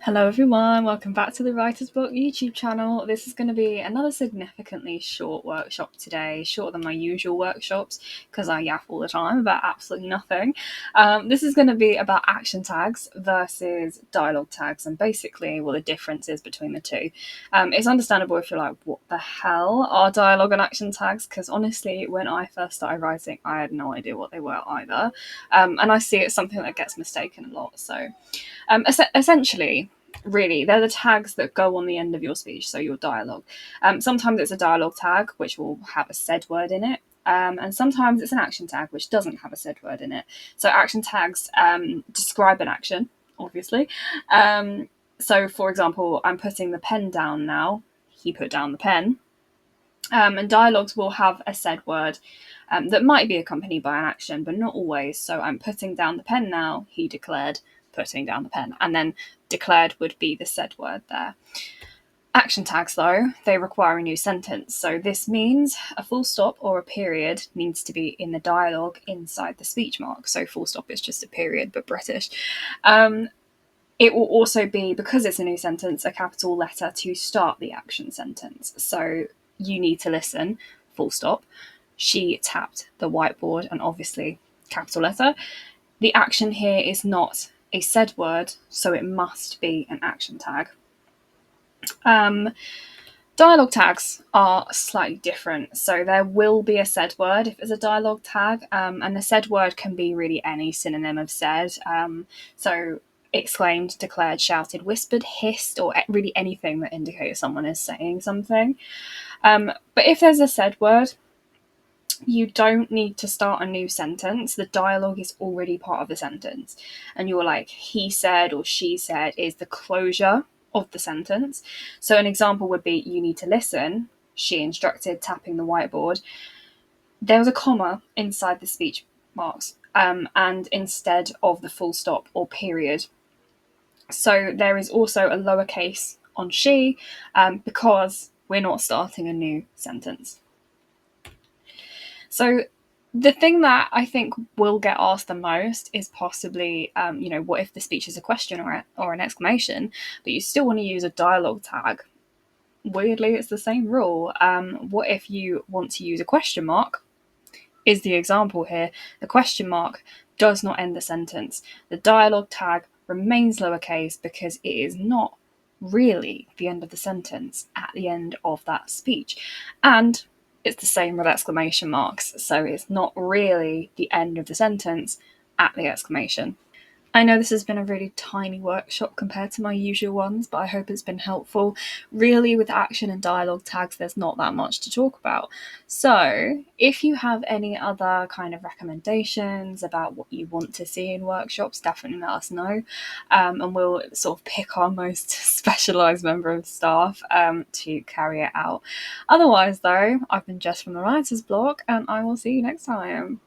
Hello everyone, welcome back to the Writer's Block YouTube channel. This is going to be another significantly short workshop today, shorter than my usual workshops because I yaff all the time about absolutely nothing. This is going to be about action tags versus dialogue tags and basically what the difference is between the two. It's understandable if you're like, what the hell are dialogue and action tags? Because honestly, when I first started writing, I had no idea what they were either. And I see it's something that gets mistaken a lot. So essentially, really, they're the tags that go on the end of your speech, so your dialogue. Sometimes it's a dialogue tag, which will have a said word in it. And sometimes it's an action tag, which doesn't have a said word in it. So action tags describe an action, obviously. So, for example, I'm putting the pen down now. He put down the pen. And dialogues will have a said word that might be accompanied by an action, but not always. So I'm putting down the pen now, he declared, putting down the pen. And then declared would be the said word there. Action tags, though, they require a new sentence. So this means a full stop or a period needs to be in the dialogue inside the speech mark. So full stop is just a period, but British. It will also be, because it's a new sentence, a capital letter to start the action sentence. So you need to listen, full stop. She tapped the whiteboard, and obviously capital letter. The action here is not a said word, so it must be an action tag. Dialogue tags are slightly different. So there will be a said word if it's a dialogue tag, and the said word can be really any synonym of said. So exclaimed, declared, shouted, whispered, hissed, or really anything that indicates someone is saying something. But if there's a said word, you don't need to start a new sentence. The dialogue is already part of the sentence. And you're like, he said or she said is the closure of the sentence. So an example would be, you need to listen, she instructed, tapping the whiteboard. There was a comma inside the speech marks, and instead of the full stop or period. So there is also a lowercase on she, because we're not starting a new sentence. So the thing that I think will get asked the most is possibly, what if the speech is a question or an exclamation, but you still want to use a dialogue tag? Weirdly, it's the same rule. What if you want to use a question mark? Is the example here. The question mark does not end the sentence. The dialogue tag remains lowercase because it is not really the end of the sentence at the end of that speech. And it's the same with exclamation marks, so it's not really the end of the sentence at the exclamation. I know this has been a really tiny workshop compared to my usual ones, but I hope it's been helpful. Really, with action and dialogue tags, there's not that much to talk about. So if you have any other kind of recommendations about what you want to see in workshops, definitely let us know. And we'll sort of pick our most specialised member of staff to carry it out. Otherwise, though, I've been Jess from the Writer's Block, and I will see you next time.